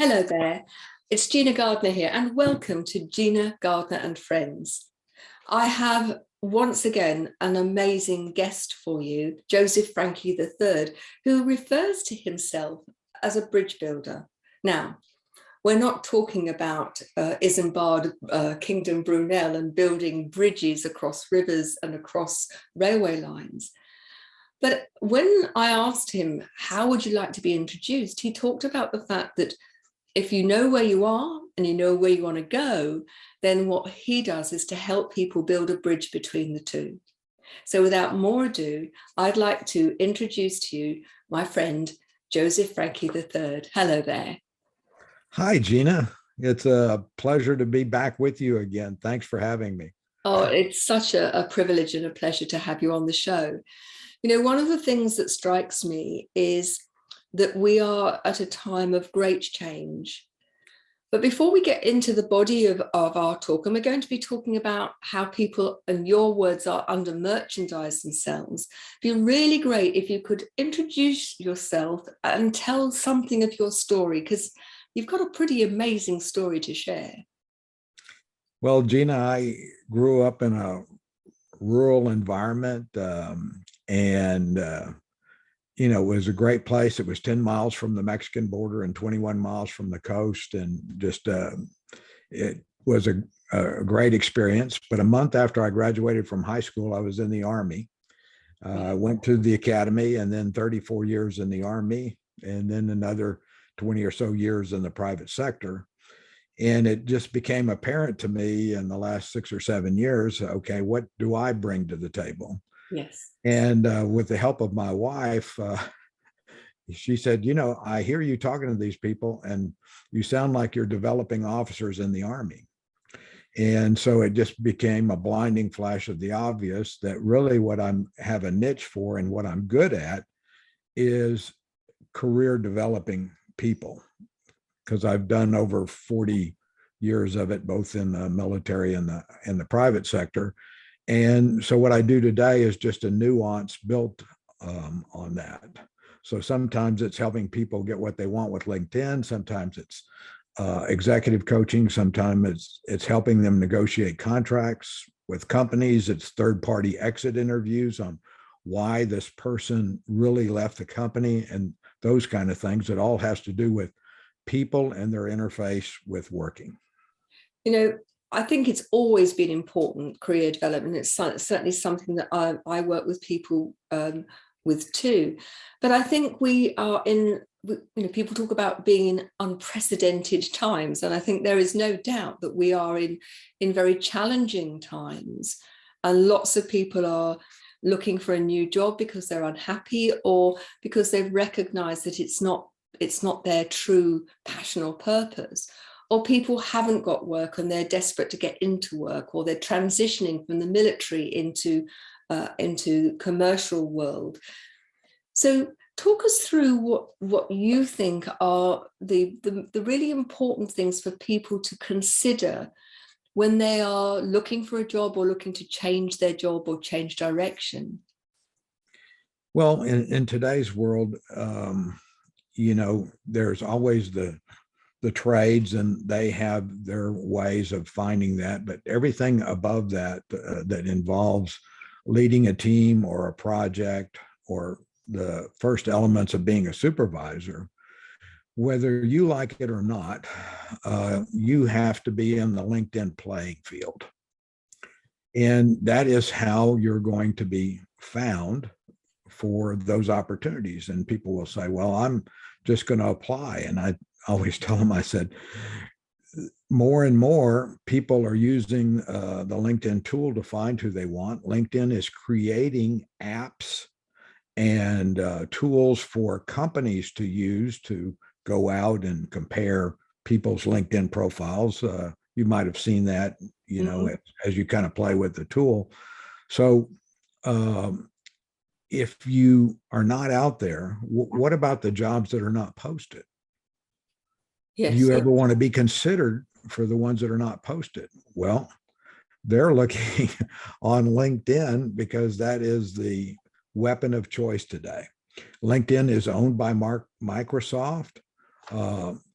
Hello there, it's Gina Gardiner here, and welcome to Gina Gardiner and Friends. I have once again an amazing guest for you, Frankie III, who refers to himself as a bridge builder. Now, we're not talking about Isambard Kingdom Brunel and building bridges across rivers and across railway lines. But when I asked him, how would you like to be introduced? He talked about the fact that if you know where you are and you know where you want to go, then what he does is to help people build a bridge between the two. So without more ado, I'd like to introduce to you my friend, Frankie III. Hello there. Hi, Gina. It's a pleasure to be back with you again. Thanks for having me. Oh, it's such a privilege and a pleasure to have you on the show. You know, one of the things that strikes me is that we are at a time of great change. But before we get into the body of our talk, and we're going to be talking about how people, and your words are, under merchandise themselves, it'd be really great if you could introduce yourself and tell something of your story, because you've got a pretty amazing story to share. Well, Gina, I grew up in a rural environment it was a great place. It was 10 miles from the Mexican border and 21 miles from the coast. And just, it was a great experience. But a month after I graduated from high school, I was in the Army. I went to the academy and then 34 years in the Army and then another 20 or so years in the private sector. And it just became apparent to me in the last 6 or 7 years, okay, what do I bring to the table? Yes. And with the help of my wife, she said, I hear you talking to these people and you sound like you're developing officers in the Army. And so it just became a blinding flash of the obvious that really what have a niche for and what I'm good at is career developing people, because I've done over 40 years of it, both in the military and the private sector. And so what I do today is just a nuance built on that. So sometimes it's helping people get what they want with LinkedIn. Sometimes it's executive coaching. Sometimes it's helping them negotiate contracts with companies. It's third-party exit interviews on why this person really left the company and those kind of things. It all has to do with people and their interface with working. I think it's always been important, career development. It's certainly something that I work with people with too. But I think we are people talk about being in unprecedented times. And I think there is no doubt that we are in very challenging times. And lots of people are looking for a new job because they're unhappy or because they've recognized that it's not their true passion or purpose. Or people haven't got work and they're desperate to get into work, or they're transitioning from the military into commercial world. So talk us through what you think are the really important things for people to consider when they are looking for a job or looking to change their job or change direction. Well, in today's world, there's always the trades and they have their ways of finding that, but everything above that that involves leading a team or a project or the first elements of being a supervisor, whether you like it or not, you have to be in the LinkedIn playing field. And that is how you're going to be found for those opportunities. And people will say, well, I'm just going to apply. And I always tell them, I said, more and more people are using the LinkedIn tool to find who they want. LinkedIn is creating apps and tools for companies to use to go out and compare people's LinkedIn profiles. You might have seen that, as you kind of play with the tool. So if you are not out there, what about the jobs that are not posted? Yes. Do you ever want to be considered for the ones that are not posted? Well, they're looking on LinkedIn because that is the weapon of choice today. LinkedIn is owned by Microsoft.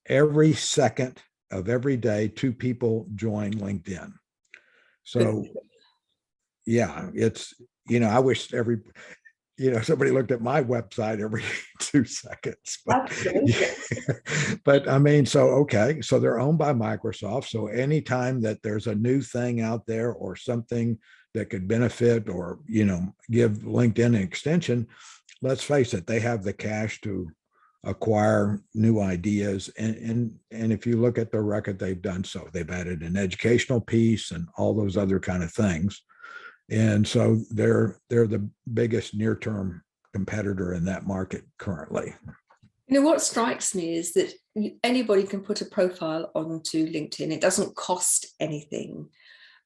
every second of every day, 2 people join LinkedIn. So yeah, it's, I wish somebody looked at my website every 2 seconds. But I mean, okay, so they're owned by Microsoft. So anytime that there's a new thing out there or something that could benefit or, give LinkedIn an extension, let's face it, they have the cash to acquire new ideas. And if you look at their record, they've done so. They've added an educational piece and all those other kind of things. And so they're the biggest near-term competitor in that market currently. What strikes me is that anybody can put a profile onto LinkedIn. It doesn't cost anything.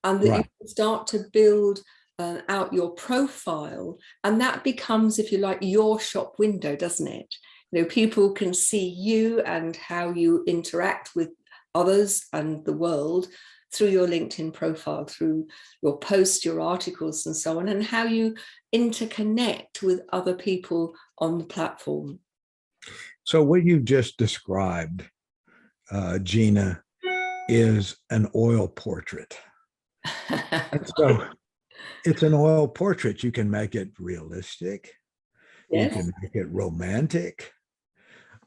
And that you can start to build out your profile. And that becomes, if you like, your shop window, doesn't it? People can see you and how you interact with others and the world through your LinkedIn profile, through your posts, your articles, and so on, and how you interconnect with other people on the platform. So what you just described, Gina, is an oil portrait. So it's an oil portrait. You can make it realistic. Yes. You can make it romantic.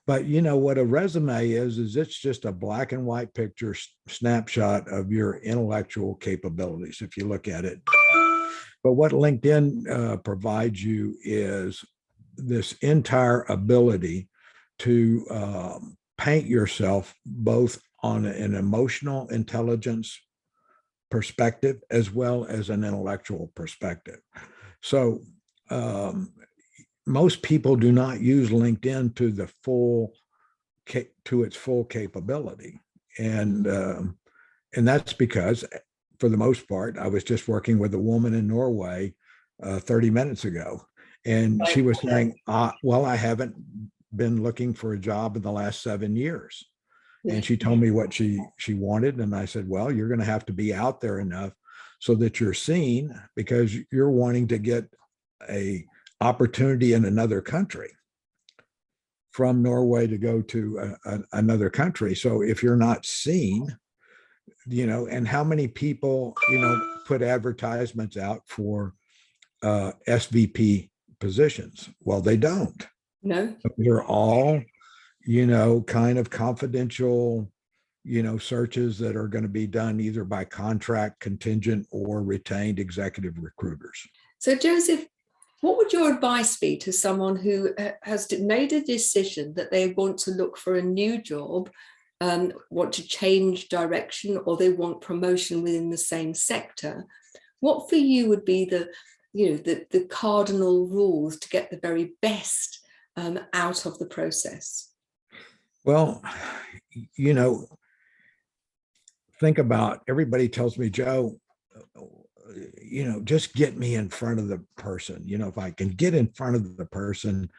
But what a resume is it's just a black and white picture snapshot of your intellectual capabilities, if you look at it. But what LinkedIn provides you is this entire ability to paint yourself both on an emotional intelligence perspective as well as an intellectual perspective. So most people do not use LinkedIn to its full capability, and that's because, for the most part, I was just working with a woman in Norway 30 minutes ago, and she was saying, "Well, I haven't been looking for a job in the last 7 years." And she told me what she wanted, and I said, "Well, you're going to have to be out there enough so that you're seen, because you're wanting to get a opportunity in another country from Norway to go to another country. So if you're not seen, and how many people, put advertisements out for SVP positions? Well, they don't. No. They're all, kind of confidential, searches that are going to be done either by contract, contingent, or retained executive recruiters. So, Joseph, what would your advice be to someone who has made a decision that they want to look for a new job, want to change direction, or they want promotion within the same sector? What for you would be the cardinal rules to get the very best out of the process? Well, think about, everybody tells me, Joe, just get me in front of the person. If I can get in front of the person,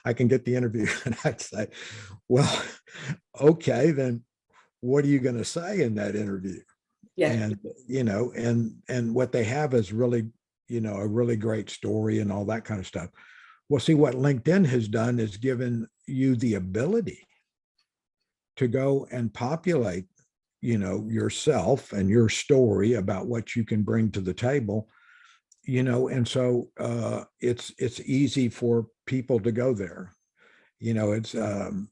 I can get the interview. And I'd say, well, okay, then what are you going to say in that interview? Yeah. And what they have is really, a really great story and all that kind of stuff. Well, see, what LinkedIn has done is given you the ability to go and populate yourself and your story about what you can bring to the table, and so it's easy for people to go there. It's in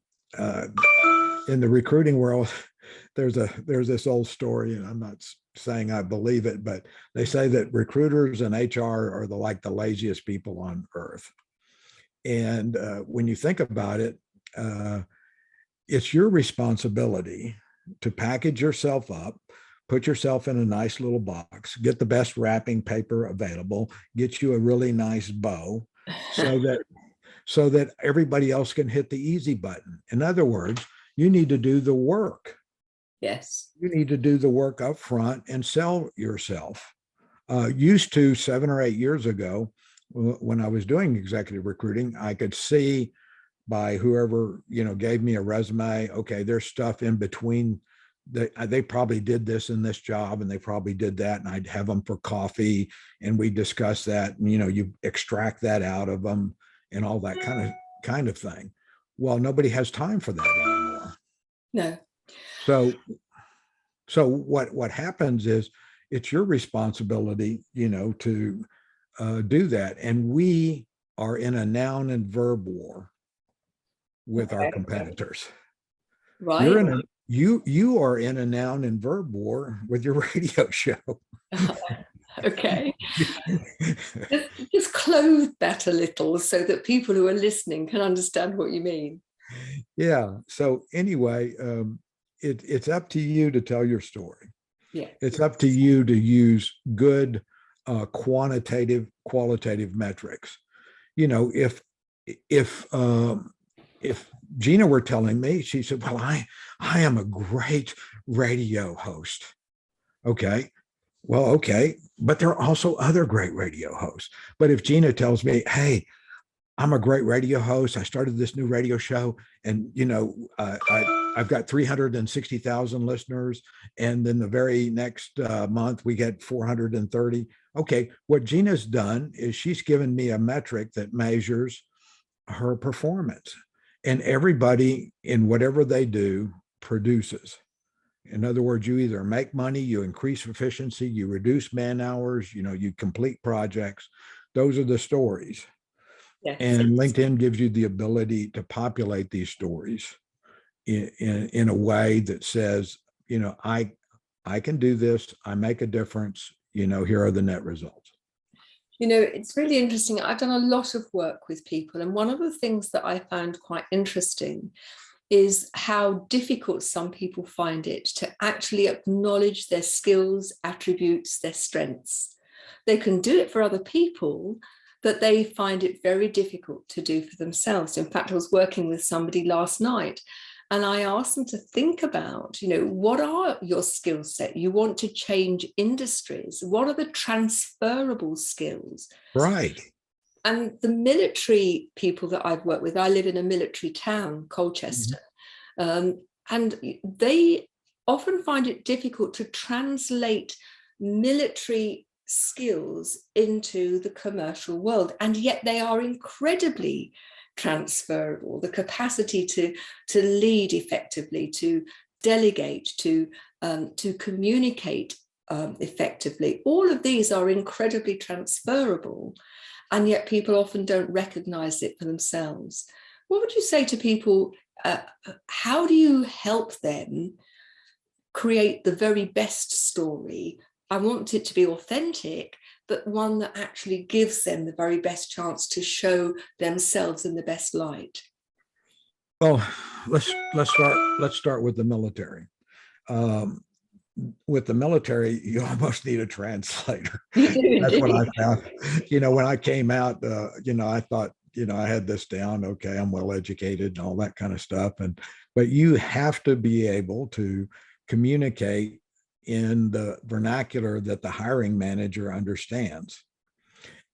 the recruiting world, there's this old story, and I'm not saying I believe it, but they say that recruiters and HR are the laziest people on earth. And when you think about it, it's your responsibility to package yourself up, put yourself in a nice little box, get the best wrapping paper available, get you a really nice bow, so that everybody else can hit the easy button. In other words, you need to do the work. Yes. You need to do the work up front and sell yourself. Used to 7 or 8 years ago, when I was doing executive recruiting, I could see by whoever, gave me a resume, okay, there's stuff in between. They probably did this in this job, and they probably did that, and I'd have them for coffee, and we discuss that, and you extract that out of them and all that kind of thing. Well, nobody has time for that anymore. No. So what happens is it's your responsibility, to do that. And we are in a noun and verb war with our Okay. competitors. Right. You are in a noun and verb war with your radio show. Okay. Just clothe that a little so that people who are listening can understand what you mean. Yeah. So anyway, it's up to you to tell your story. Yeah. It's up to you to use good qualitative metrics. If Gina were telling me, she said, well, I am a great radio host. Okay. Well, okay. But there are also other great radio hosts. But if Gina tells me, hey, I'm a great radio host, I started this new radio show, and I've got 360,000 listeners, and then the very next month we get 430. Okay, what Gina's done is she's given me a metric that measures her performance, and everybody in whatever they do produces. In other words, you either make money, you increase efficiency, you reduce man hours, you complete projects. Those are the stories. Yes. And LinkedIn gives you the ability to populate these stories in a way that says, I can do this, I make a difference, here are the net results. It's really interesting. I've done a lot of work with people, and one of the things that I found quite interesting is how difficult some people find it to actually acknowledge their skills, attributes, their strengths. They can do it for other people, but they find it very difficult to do for themselves. In fact, I was working with somebody last night, and I asked them to think about, what are your skill set? You want to change industries. What are the transferable skills? Right. And the military people that I've worked with, I live in a military town, Colchester, and they often find it difficult to translate military skills into the commercial world, and yet they are incredibly transferable. The capacity to lead effectively, to delegate, to communicate effectively, all of these are incredibly transferable, and yet people often don't recognize it for themselves. What would you say to people? How do you help them create the very best story? I want it to be authentic, but one that actually gives them the very best chance to show themselves in the best light. Well, let's start with the military. With the military, you almost need a translator. That's what I found. When I came out, I thought, I had this down. Okay, I'm well educated and all that kind of stuff. But you have to be able to communicate in the vernacular that the hiring manager understands.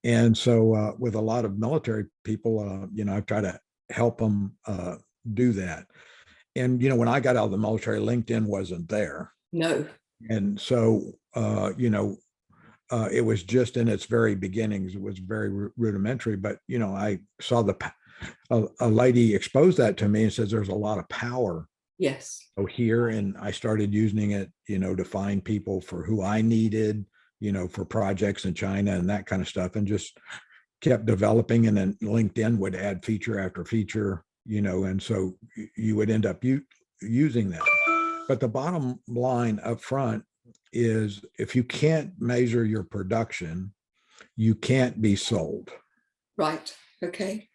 And so with a lot of military people, I try to help them do that. And, when I got out of the military, LinkedIn wasn't there. No. And so, it was just in its very beginnings. It was very rudimentary, but, I saw a lady expose that to me and says, there's a lot of power. Yes. Here, and I started using it, to find people for who I needed, for projects in China and that kind of stuff, and just kept developing. And then LinkedIn would add feature after feature, and so you would end up using that. But the bottom line up front is, if you can't measure your production, you can't be sold. Right. Okay.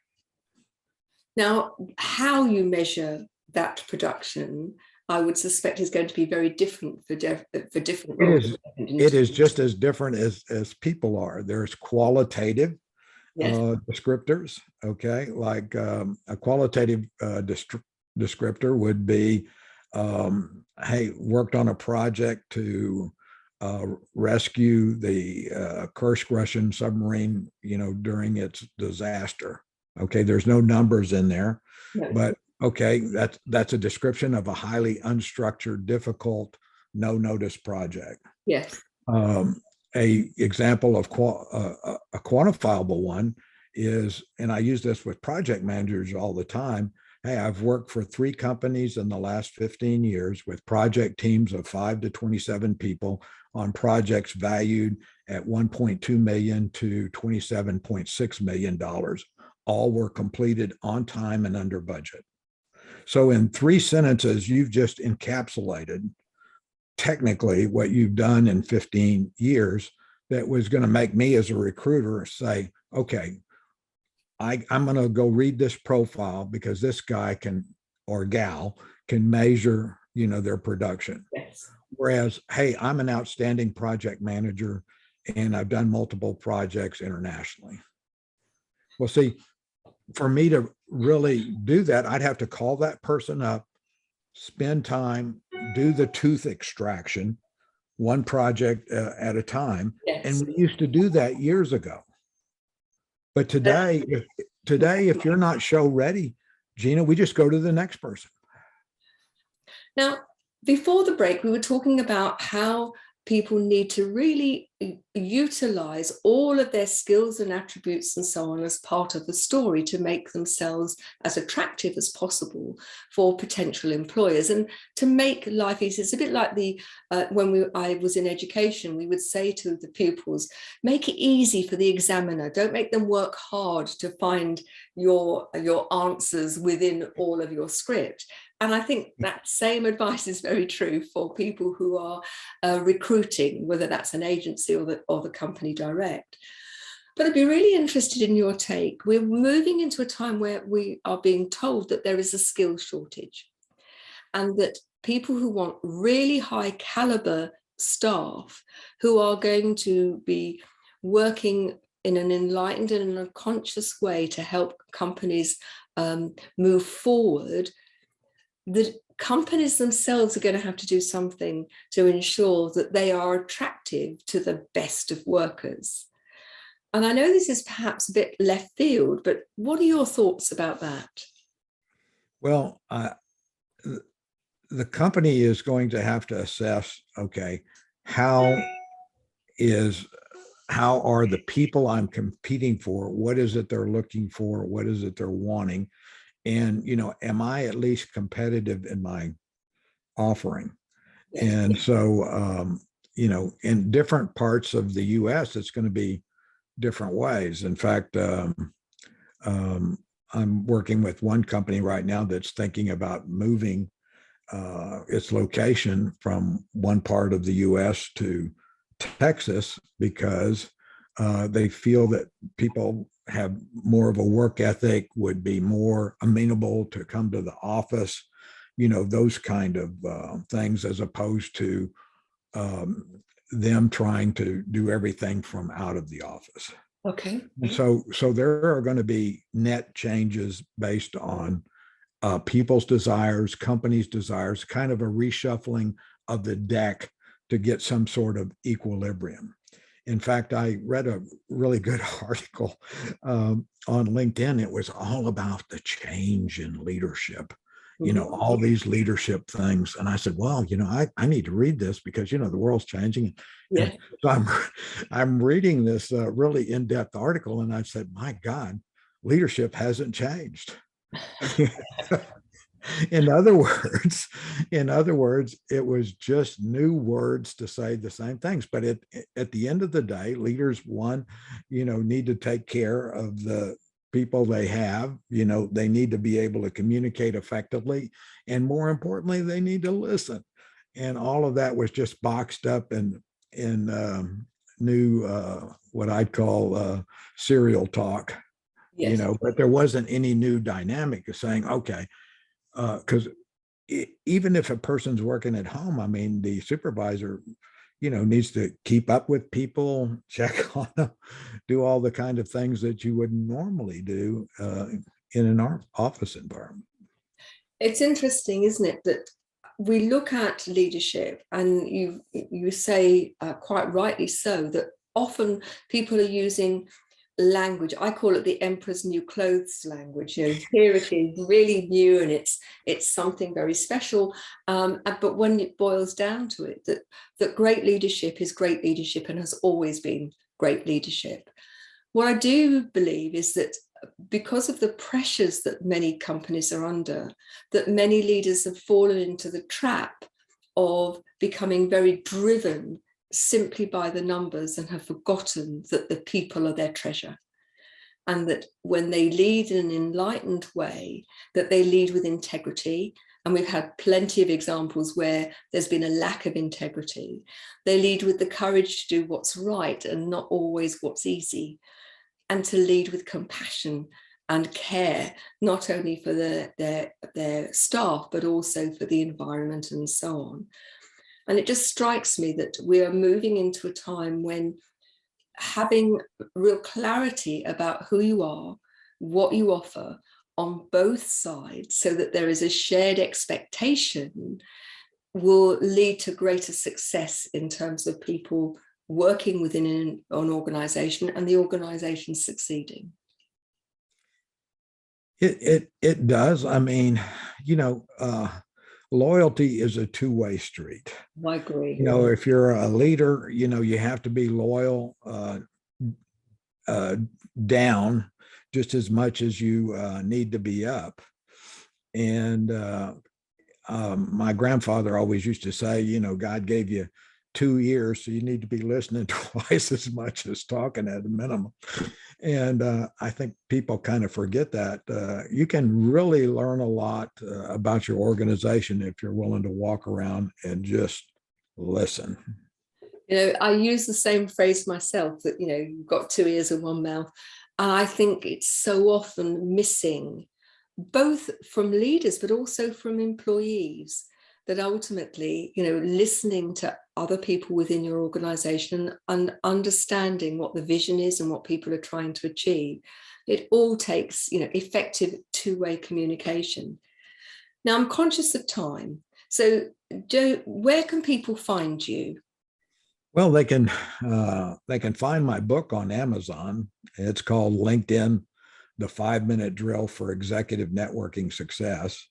Now, how you measure that production, I would suspect, is going to be very different for different roles. It is just as different as people are. There's qualitative descriptors. Okay, like a qualitative descriptor would be, hey, worked on a project to rescue the Kursk Russian submarine, during its disaster. Okay, there's no numbers in there, but okay, that's a description of a highly unstructured, difficult, no notice project. Yes. A example of a quantifiable one is, and I use this with project managers all the time, hey, I've worked for 3 companies in the last 15 years with project teams of 5 to 27 people on projects valued at 1.2 million to 27.6 million dollars. All were completed on time and under budget. So in 3 sentences, you've just encapsulated technically what you've done in 15 years that was going to make me as a recruiter say, okay, I'm going to go read this profile because this guy can, or gal can measure, their production. Yes. Whereas, hey, I'm an outstanding project manager and I've done multiple projects internationally. Well, see, for me to really do that, I'd have to call that person up, spend time, do the tooth extraction, one project at a time. Yes. And we used to do that years ago. But today, if you're not show ready, Gina, we just go to the next person. Now, before the break, we were talking about how people need to really utilize all of their skills and attributes and so on as part of the story to make themselves as attractive as possible for potential employers and to make life easy. It's a bit like when I was in education, we would say to the pupils, make it easy for the examiner. Don't make them work hard to find your answers within all of your script. And I think that same advice is very true for people who are recruiting, whether that's an agency or the company direct. But I'd be really interested in your take. We're moving into a time where we are being told that there is a skill shortage and that people who want really high caliber staff who are going to be working in an enlightened and in a conscious way to help companies move forward, the companies themselves are going to have to do something to ensure that they are attractive to the best of workers. And I know this is perhaps a bit left field, but what are your thoughts about that? Well, the company is going to have to assess, okay, how are the people I'm competing for? What is it they're looking for? What is it they're wanting? And, am I at least competitive in my offering? Yes. And so, in different parts of the US, it's going to be different ways. In fact, I'm working with one company right now that's thinking about moving its location from one part of the US to Texas because they feel that people have more of a work ethic, would be more amenable to come to the office, those kind of things, as opposed to them trying to do everything from out of the office. Okay. And so there are going to be net changes based on people's desires, companies' desires, kind of a reshuffling of the deck to get some sort of equilibrium. In fact, I read a really good article on LinkedIn. It was all about the change in leadership, all these leadership things. And I said, well, I need to read this because, the world's changing. Yeah. So I'm reading this really in-depth article. And I said, my God, leadership hasn't changed. In other words, it was just new words to say the same things. But at the end of the day, leaders, need to take care of the people they have. They need to be able to communicate effectively. And more importantly, they need to listen. And all of that was just boxed up in new, what I'd call serial talk, Yes. But there wasn't any new dynamic of saying, okay, because even if a person's working at home, I mean, the supervisor, needs to keep up with people, check on them, do all the kind of things that you would normally do in an office environment. It's interesting, isn't it, that we look at leadership, and you say quite rightly so that often people are using language. I call it the emperor's new clothes language. Here it is, really new, and it's something very special. But when it boils down to it, that great leadership is great leadership and has always been great leadership. What I do believe is that because of the pressures that many companies are under, that many leaders have fallen into the trap of becoming very driven simply by the numbers and have forgotten that the people are their treasure. And that when they lead in an enlightened way, that they lead with integrity. And we've had plenty of examples where there's been a lack of integrity. They lead with the courage to do what's right and not always what's easy, and to lead with compassion and care, not only for their staff, but also for the environment and so on. And it just strikes me that we are moving into a time when having real clarity about who you are, what you offer on both sides, so that there is a shared expectation, will lead to greater success in terms of people working within an organization and the organization succeeding. It does. I mean, loyalty is a two-way street. I agree. If you're a leader, you have to be loyal down just as much as you need to be up. And my grandfather always used to say, God gave you 2 ears, so you need to be listening twice as much as talking at a minimum. And I think people kind of forget that. You can really learn a lot about your organization if you're willing to walk around and just listen. I use the same phrase myself, that, you've got 2 ears and 1 mouth. And I think it's so often missing, both from leaders, but also from employees, that ultimately, listening to other people within your organization and understanding what the vision is and what people are trying to achieve, it all takes, effective two-way communication. Now, I'm conscious of time. So, Joe, where can people find you? Well, they can find my book on Amazon. It's called LinkedIn, the 5-minute drill for executive networking success.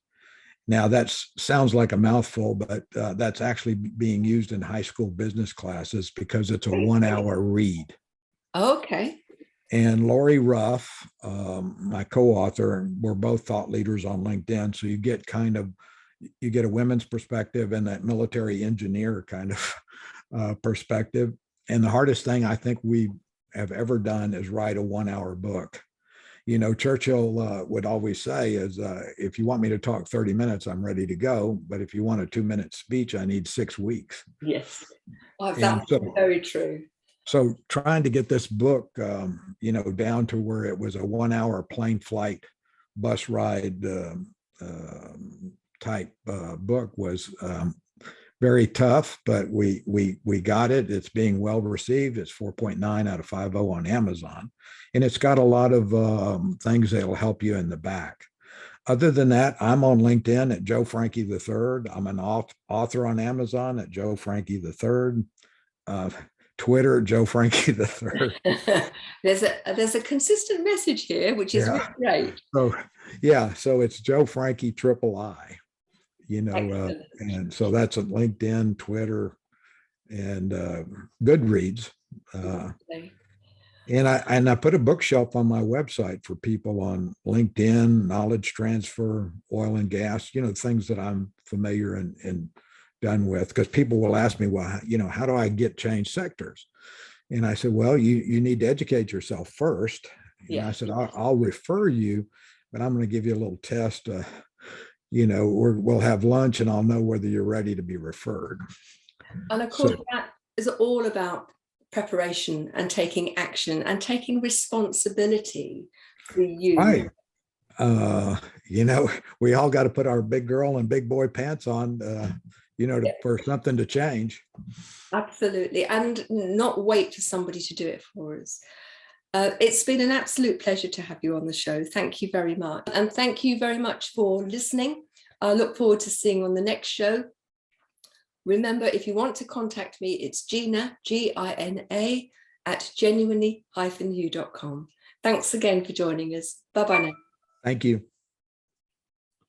Now, that sounds like a mouthful, but that's actually being used in high school business classes because it's a 1-hour read. Okay. And Lori Ruff, my co-author, we're both thought leaders on LinkedIn. So you get a women's perspective and that military engineer kind of perspective. And the hardest thing I think we have ever done is write a 1-hour book. Churchill would always say is, if you want me to talk 30 minutes, I'm ready to go. But if you want a 2-minute speech, I need 6 weeks. Yes, that's very true. So trying to get this book, down to where it was a 1-hour plane flight, bus ride type book was very tough, but we got it. It's being well received. It's 4.9 out of 5.0 on Amazon. And it's got a lot of things that'll help you in the back. Other than that, I'm on LinkedIn at Joe Frankie III. I'm an author on Amazon at Joe Frankie III. Twitter, Joe Frankie III. There's a consistent message here, which is really great. So it's Joe Frankie III. And so that's at LinkedIn, Twitter, and Goodreads. And I put a bookshelf on my website for people on LinkedIn, knowledge transfer, oil and gas, things that I'm familiar and done with, because people will ask me, well, how do I get change sectors? And I said, well, you need to educate yourself first. And I said, I'll refer you, but I'm going to give you a little test. We'll have lunch and I'll know whether you're ready to be referred. And of course, that is all about preparation and taking action and taking responsibility for you. Right. We all got to put our big girl and big boy pants on, for something to change. Absolutely. And not wait for somebody to do it for us. It's been an absolute pleasure to have you on the show. Thank you very much. And thank you very much for listening. I look forward to seeing you on the next show. Remember, if you want to contact me, it's Gina, Gina, at genuinely-u.com. Thanks again for joining us. Bye-bye now. Thank you.